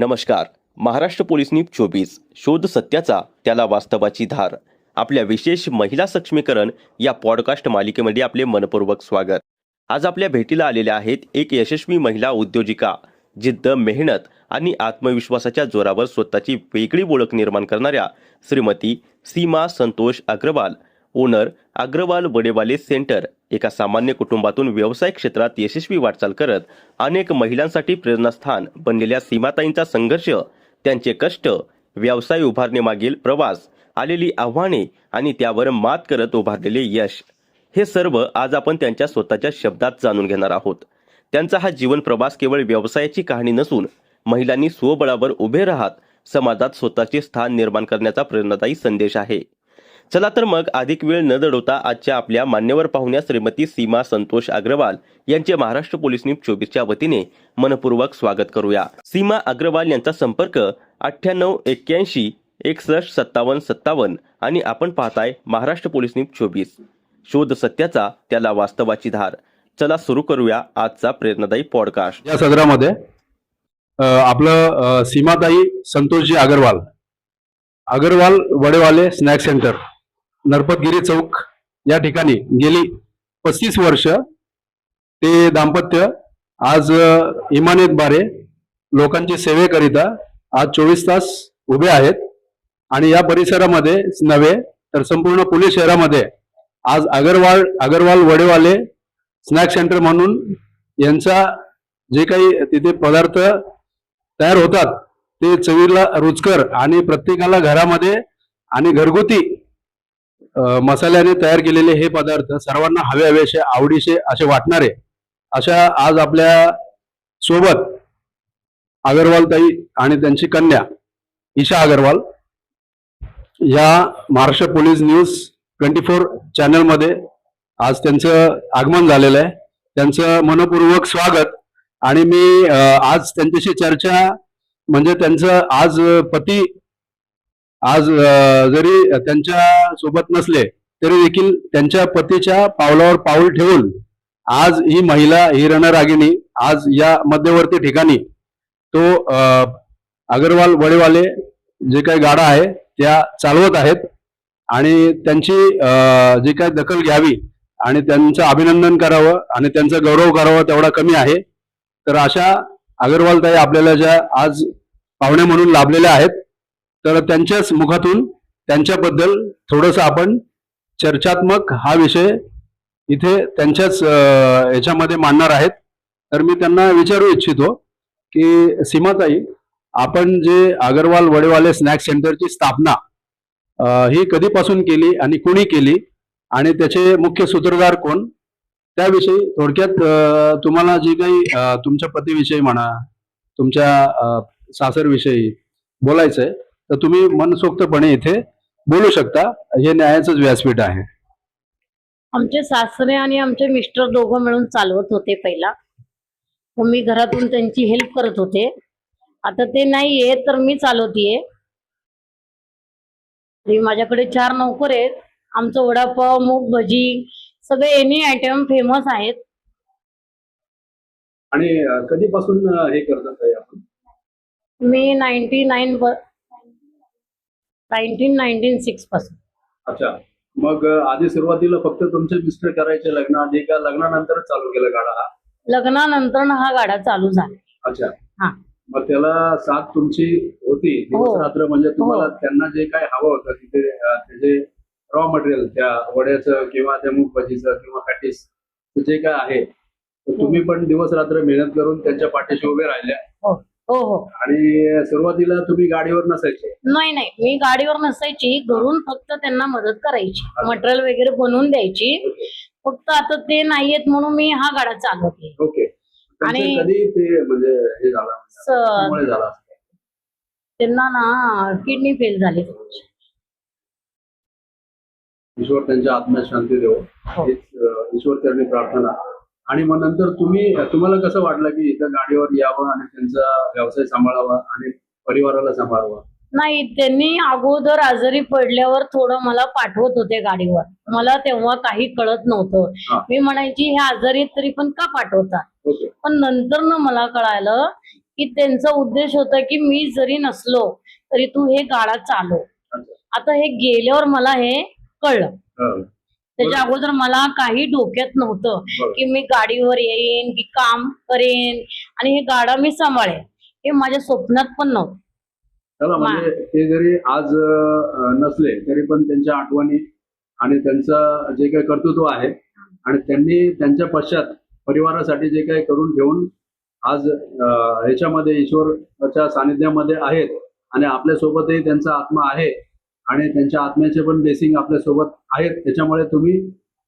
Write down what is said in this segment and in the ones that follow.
नमस्कार. Maharashtra police news 24 शोध सत्याचा त्याला वास्तवाची धार. आपल्या विशेष महिला सक्षमीकरण या पॉडकास्ट मालिकेमध्ये आपले मनपूर्वक स्वागत. आज आपल्या भेटीला आलेल्या आहेत एक यशस्वी महिला उद्योजिका, जिद्द, मेहनत आणि आत्मविश्वासाच्या जोरावर स्वतःची वेगळी ओळख निर्माण करणाऱ्या श्रीमती सीमा संतोष अग्रवाल, ओनर अग्रवाल वडेवाले सेंटर. एका सामान्य कुटुंबातून व्यवसाय क्षेत्रात यशस्वी वाटचाल करत अनेक महिलांसाठी प्रेरणास्थान बनलेल्या सीमाताईंचा संघर्ष, त्यांचे कष्ट, व्यवसाय उभारणीमागील प्रवास, आलेली आव्हाने आणि त्यावर मात करत उभारलेले यश, हे सर्व आज आपण त्यांच्या स्वतःच्या शब्दात जाणून घेणार आहोत. त्यांचा हा जीवन प्रवास केवळ व्यवसायाची कहाणी नसून महिलांनी स्वबळावर उभे राहत समाजात स्वतःचे स्थान निर्माण करण्याचा प्रेरणादायी संदेश आहे. चला तर मग अधिक वेळ न दडवता आजच्या आपल्या मान्यवर पाहुण्या श्रीमती सीमा संतोष अग्रवाल यांचे महाराष्ट्र पोलीस न्यूज 24च्या वतीने मनपूर्वक स्वागत करूया. सीमा अग्रवाल यांचा संपर्क 9881 61 57 57 आणि आपण पाहताय महाराष्ट्र पोलीस न्यूज 24 शोध सत्याचा त्याला वास्तवाची धार. चला सुरू करूया आजचा प्रेरणादायी पॉडकास्ट. या सदरामध्ये आपलं सीमाताई संतोषजी अग्रवाल वडेवाले स्नॅक सेंटर, नरपतगिरी चौक या ठिकाणी गेली 35 वर्ष ते दाम्पत्य आज इमानीत बारे लोकांची सेवेकरिता आज 24 तास उभे आहेत. आणि या परिसरामध्ये नव्हे तर संपूर्ण पुणे शहरामध्ये आज अग्रवाल वडेवाले स्नॅक सेंटर म्हणून यांचा जे काही तिथे पदार्थ तयार होतात ते चवीला रुचकर आणि प्रत्येकाला घरामध्ये आणि घरगुती मसाल्याने तयार केलेले हे पदार्थ सर्वांना हवे आवडीचे असे वाटणारे अशा आज आपल्या सोबत अग्रवाल ताई आणि त्यांची कन्या ईशा अग्रवाल या महाराष्ट्र पोलीस न्यूज 24 चॅनल मध्ये आज त्यांचं आगमन झालेलं आहे. त्यांचं मनपूर्वक स्वागत. आणि मी आज त्यांच्याशी चर्चा म्हणजे त्यांचं आज पती आज जरी त्यांच्या सोबत नसले तरी देखील त्यांच्या पतीच्या पावलावर पाऊल ठेवून आज ही महिला, ही रणरागिणी आज या मध्यवर्ती ठिकाणी तो अग्रवाल वडेवाले जे काही गाडा आहे त्या चालवत आहेत. आणि त्यांची जी काही दखल घ्यावी आणि त्यांचं अभिनंदन करावं आणि त्यांचा गौरव करावा तेवढा कमी आहे. तर अशा अग्रवाल ताई आपल्याला ज्या आज पाहुणे म्हणून लाभलेल्या आहेत, तर त्यांच्याच मुखातून त्यांच्याबद्दल थोडंसं आपण चर्चात्मक हा विषय इथे त्यांच्याच याच्यामध्ये मांडणार आहेत. तर मी त्यांना विचारू इच्छितो की सीमाताई, आपण जे अग्रवाल वडेवाले स्नॅक सेंटरची स्थापना ही कधीपासून केली आणि कुणी केली आणि त्याचे मुख्य सूत्रधार कोण, त्याविषयी थोडक्यात तुम्हाला जे काही तुमच्या पतीविषयी म्हणा, तुमच्या सासरविषयी बोलायचंय तर तुम्ही मनसोक्तपणे इथे बोलू शकता. हे न्यायाचंच व्यासपीठ आहे. आमचे सासरे आणि आमचे मिस्टर दोघं मिळून चालवत होते पहिला. मी घरातून त्यांची हेल्प करत होते. आता ते नाहीये तर मी चालवतीये. माझ्याकडे 4 नोकर आहेत. आमचं वडापाव, मूग भजी सगळे एनी आयटम फेमस आहेत. आणि कधीपासून हे करतात आपण? मी 1996 पासून. अच्छा. मग आधी सुरुवातीला फक्त तुमचे मिस्टर करायचे लग्न आधी का लग्नानंतरच चालू केला गाडा हा? लग्नानंतर हा गाडा चालू झाला. अच्छा. हा. मग त्याला साथ तुमची होती दिवस रात्र, म्हणजे तुम्हाला त्यांना जे काय हवं होतं तिथे त्याचे रॉ मटेरियल त्या वड्याचं किंवा त्या मूग भाजीचं किंवा पॅटीस जे काय आहे तुम्ही पण दिवस रात्र मेहनत करून त्यांच्या पाठीशी उभे राहिल्या. हो हो. आणि सुरुवातीला तुम्ही गाडीवर नसायचे? नाही, मी गाडीवर नसायची. घरून फक्त त्यांना मदत करायची, मटेरियल वगैरे बनवून द्यायची. फक्त आता ते नाहीयेत म्हणून मी हा गाडा चालवते. ओके. आणि कधी ते म्हणजे हे झालं त्यांना ना किडनी फेल झाली. ईश्वर त्यांच्या आत्म्यात शांती देव, ईश्वर चरणी प्रार्थना. आणि मग नंतर तुम्हाला कसं वाटलं की इथं गाडीवर यावं आणि त्यांचा व्यवसाय सांभाळावा आणि परिवाराला सांभाळावा? नाही, त्यांनी अगोदर आजारी पडल्यावर थोडं मला पाठवत होते गाडीवर. मला तेव्हा काही कळत नव्हतं. मी म्हणायची हे आजारी तरी पण का पाठवता. पण नंतर ना मला कळालं की त्यांचा उद्देश होता की मी जरी नसलो तरी तू हे गाडा चालव. आता हे गेल्यावर मला हे कळलं. त्याच्या अगोदर मला काही डोक्यात नव्हतं की मी गाडीवर येईन की काम करेन आणि हे गाडा मी सांभाळेन, हे माझ्या स्वप्नात पण नव्हतं. चला, म्हणजे ते जरी आज नसले तरी पण त्यांच्या आठवणी आणि त्यांचं जे काही कर्तृत्व आहे आणि त्यांनी त्यांच्या पश्चात परिवारासाठी जे काही करून घेऊन आज ह्याच्यामध्ये ईश्वराच्या सानिध्यामध्ये आहेत आणि आपल्या सोबतही त्यांचा आत्मा आहे आणि त्यांच्या आत्म्याचे पण ब्लेसिंग आपल्या सोबत आहेत. त्याच्यामुळे तुम्ही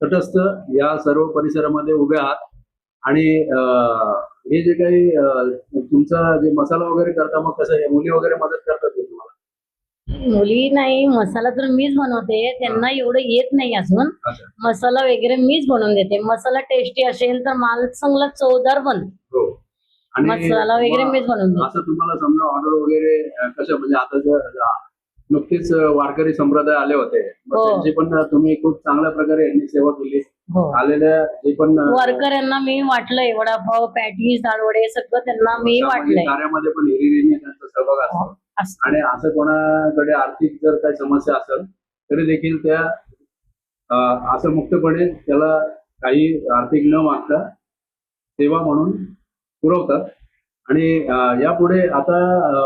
तटस्थ या सर्व परिसरामध्ये उभे आहात आणि हे जे काही तुमचा जे मसाला वगैरे करता, मग कसं हे मुली वगैरे मदत करतात का तुम्हाला? मुली नाही, मसाला तर मीच बनवते. त्यांना एवढं येत नाही अजून. अच्छा. मसाला वगैरे मीच बनवून देते. मसाला टेस्टी असेल तर माल चांगला चवदार बनतो. हो. आणि मसाला वगैरे मग मीच बनवून देते. असं तुम्हाला समजा ऑर्डर वगैरे कसं, म्हणजे आता जर नुकतीच वारकरी संप्रदाय आले होते, मग हो. त्यांची पण तुम्ही खूप चांगल्या प्रकारे यांनी सेवा केली. हो, आलेल्या जे पण वारकऱ्यांना मी वाटलंय वडापाव, पॅटीस, दाळवडे सगळं त्यांना मी सामाजिक वाटलंय. कार्यामध्ये पण हिरिरीने त्यांचा सहभाग असतो. असं. आणि असं कोणाकडे आर्थिक जर काही समस्या असेल तरी देखील त्या असं मुक्तपणे त्याला काही आर्थिक न मागता सेवा म्हणून पुरवतात. आणि यापुढे आता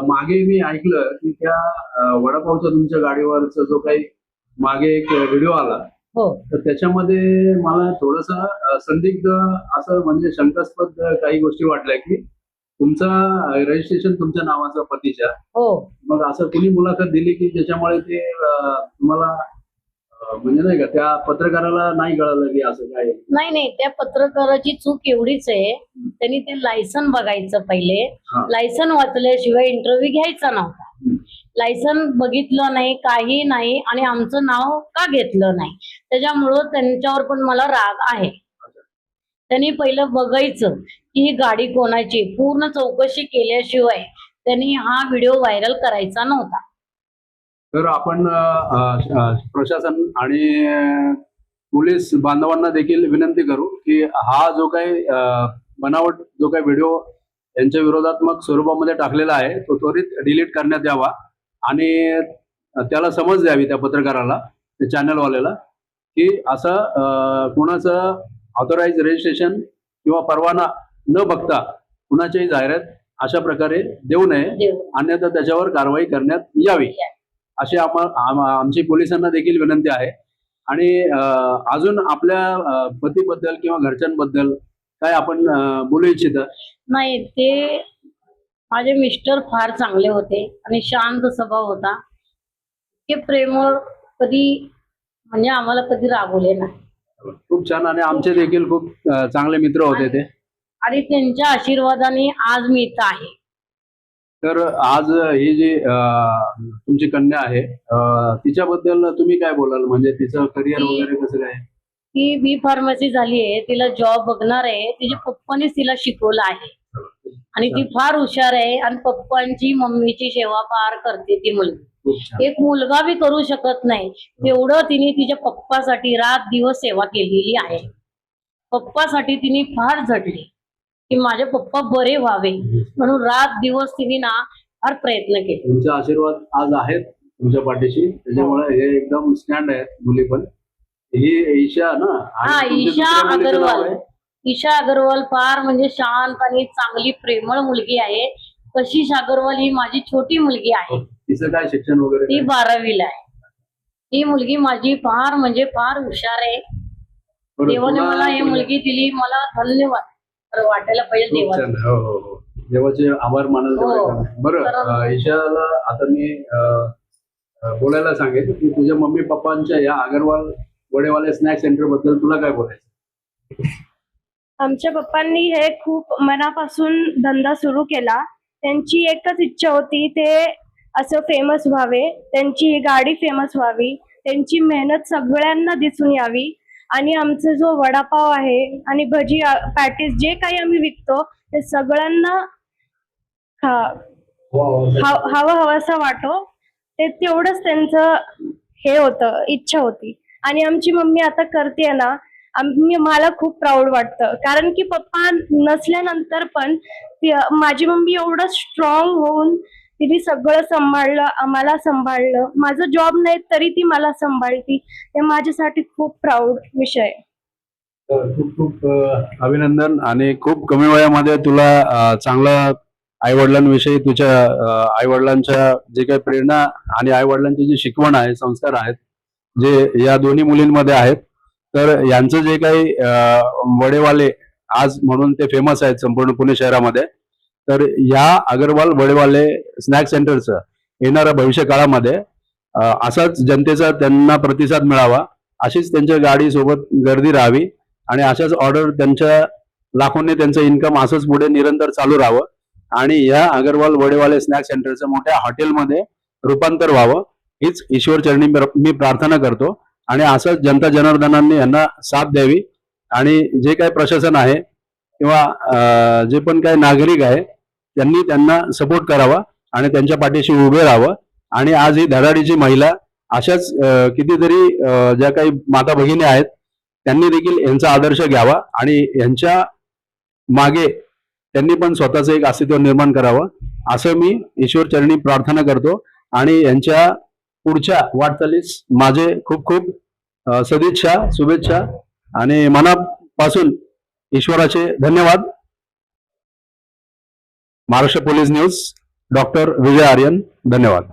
मागे मी ऐकलं की त्या वडापावचा तुमच्या गाडीवरचा जो काही मागे एक व्हिडिओ आला, हो, तर त्याच्यामध्ये मला थोडंसं संदिग्ध असं म्हणजे शंकास्पद काही गोष्टी वाटल्या की तुमचा रजिस्ट्रेशन तुमच्या नावाचं पतीच्या, हो. मग असं कुणी मुलाखत दिली की ज्याच्यामुळे ते तुम्हाला म्हणजे नाही का त्या पत्रकाराला नाही कळालं की असं काय? नाही नाही, त्या पत्रकाराची चूक एवढीच आहे, त्यांनी ते लायसन बघायचं पहिले. हा. लायसन वाचल्याशिवाय इंटरव्ह्यू घ्यायचा नव्हता. लायसन बघितलं नाही, काही नाही, आणि आमचं नाव का घेतलं नाही, त्याच्यामुळं त्यांच्यावर पण मला राग आहे. त्यांनी पहिलं बघायचं की ही गाडी कोणाची, पूर्ण चौकशी केल्याशिवाय त्यांनी हा व्हिडिओ व्हायरल करायचा नव्हता. तर आपण प्रशासन आणि पोलीस बांधवांना देखील विनंती करू की हा जो काही बनावट जो काही व्हिडिओ यांच्या विरोधात्मक स्वरूपामध्ये टाकलेला आहे तो त्वरित डिलीट करण्यात यावा आणि त्याला समज द्यावी त्या पत्रकाराला, त्या चॅनलवाल्याला, की असं कुणाचं ऑथोराइज रजिस्ट्रेशन किंवा परवाना न बघता कुणाच्याही जाहिरात अशा प्रकारे देऊ नये, अन्यथा त्याच्यावर कारवाई करण्यात यावी अशी आमची पोलिसांना देखील विनंती आहे. आणि अजून आपल्या पतीबद्दल किंवा घरच्यांबद्दल काय आपण बोलू इच्छिता? नाही, ते माझे मिस्टर फार चांगले होते आणि शांत स्वभाव होता. ते प्रेमळ, कधी म्हणजे आम्हाला कधी रागवले नाही. खूप छान. आणि आमचे देखील खूप चांगले मित्र होते ते. आणि त्यांच्या आशीर्वादाने आज मी इथं आहे. तर आज ही जी तुमची कन्या आहे तिच्याबद्दल तुम्ही काय बोलाल, म्हणजे तिचं करिअर वगैरे कसं काय? ती बी फार्मसी झाली आहे, तिला जॉब बघणार आहे. तिच्या पप्पानीच तिला शिकवलं आहे आणि ती फार हुशार आहे आणि पप्पांची मम्मीची सेवा फार करते ती मुलगी. खूप छान. एक मुलगा बी करू शकत नाही तेवढं तिने तिच्या पप्पासाठी रात दिवस सेवा केलेली आहे. पप्पासाठी तिने फार झटली की माझे पप्पा बरे व्हावे, म्हणून रात दिवस तिने ना फार प्रयत्न केले. तुमचे आशीर्वाद आज आहेत तुमच्या पाठीशी, त्याच्यामुळे हे एकदम स्टँड आहेत मुली पण. ही ईशा ना? हा, आणि तुमच्या ईशा दुसऱ्या मुलीचं नाव अगरवाल. आहे? ईशा अगरवाल फार म्हणजे शांत आणि चांगली प्रेमळ मुलगी आहे. कशिश अगरवाल ही माझी छोटी मुलगी आहे. तिचं काय शिक्षण वगैरे ती काय? 12वीला आहे. ही मुलगी माझी फार म्हणजे फार हुशार आहे. बरं, देवाने तुला- मला ही मुलगी दिली, मला धन्यवाद तर वाटायला पाहिजे खूप देवाचे. छान. हो हो हो, देवाचे आभार मानायला हो. तेवढे कमी. बरं, तर- ईशाला आता मी बोलायला सांगेन की तुझ्या मम्मी पप्पांच्या या अगरवाल वडेवाले स्नॅक सेंटर बद्दल तुला काय बोलायचं? आमच्या पप्पांनी हे खूप मनापासून धंदा सुरू केला. त्यांची एकच इच्छा होती, ते असं फेमस व्हावे, त्यांची ही गाडी फेमस व्हावी, त्यांची मेहनत सगळ्यांना दिसून यावी. आणि आमचा जो वडापाव आहे आणि भजी पॅटीस जे काही आम्ही विकतो ते सगळ्यांना हवंसं वाटो, ते तेवढंच त्यांचं हे होतं, इच्छा होती. आणि आमची मम्मी आता करते ना, मला खूप प्राऊड वाटतं, कारण की पप्पा नसल्यानंतर पण माझी मम्मी एवढं स्ट्रॉंग होऊन तिने सगळं सांभाळलं, आम्हाला सांभाळलं. माझं जॉब नाही तरी ती मला सांभाळती. हे माझ्यासाठी खूप प्राऊड विषय आहे. खूप खूप अभिनंदन. आणि खूप कमी वयामध्ये तुला चांगला आईवडिलांविषयी तुझ्या आईवडिलांच्या जे काही प्रेरणा आणि आईवडिलांची जी शिकवण आहे, संस्कार आहेत, जे या दोन्ही मुलींमध्ये आहेत, तर यांचं जे काही वडेवाले आज म्हणून ते फेमस आहेत संपूर्ण पुणे शहरामध्ये. तर या अगरवाल वडेवाले स्नॅक सेंटरचं येणाऱ्या भविष्य काळामध्ये असाच जनतेचा त्यांना प्रतिसाद मिळावा, अशीच त्यांच्या गाडी सोबत गर्दी राहावी आणि अशाच ऑर्डर त्यांच्या लाखोंनी त्यांचं इन्कम असंच पुढे निरंतर चालू राहावं आणि या अगरवाल वडेवाले स्नॅक सेंटरचं मोठ्या हॉटेलमध्ये रूपांतर व्हावं, हीच ईश्वर चरणी मी प्रार्थना करतो. आणि असंच जनता जनार्दनांनी यांना साथ द्यावी आणि जे काही प्रशासन आहे किंवा जे पण काही नागरिक आहे त्यांनी त्यांना सपोर्ट करावा आणि त्यांच्या पाठीशी उभे राहावं. आणि आज ही धडाडीची महिला अशाच कितीतरी ज्या काही माता भगिनी आहेत त्यांनी देखील यांचा आदर्श घ्यावा आणि यांच्या मागे त्यांनी पण स्वतःचं एक अस्तित्व निर्माण करावं, असं मी ईश्वर चरणी प्रार्थना करतो. आणि यांच्या पुढच्या वाटचालीस माझे खूप खूप सदिच्छा, शुभेच्छा आणि मनापासून ईश्वराचे धन्यवाद. महाराष्ट्र पोलीस न्यूज, डॉक्टर विजय आर्यन. धन्यवाद.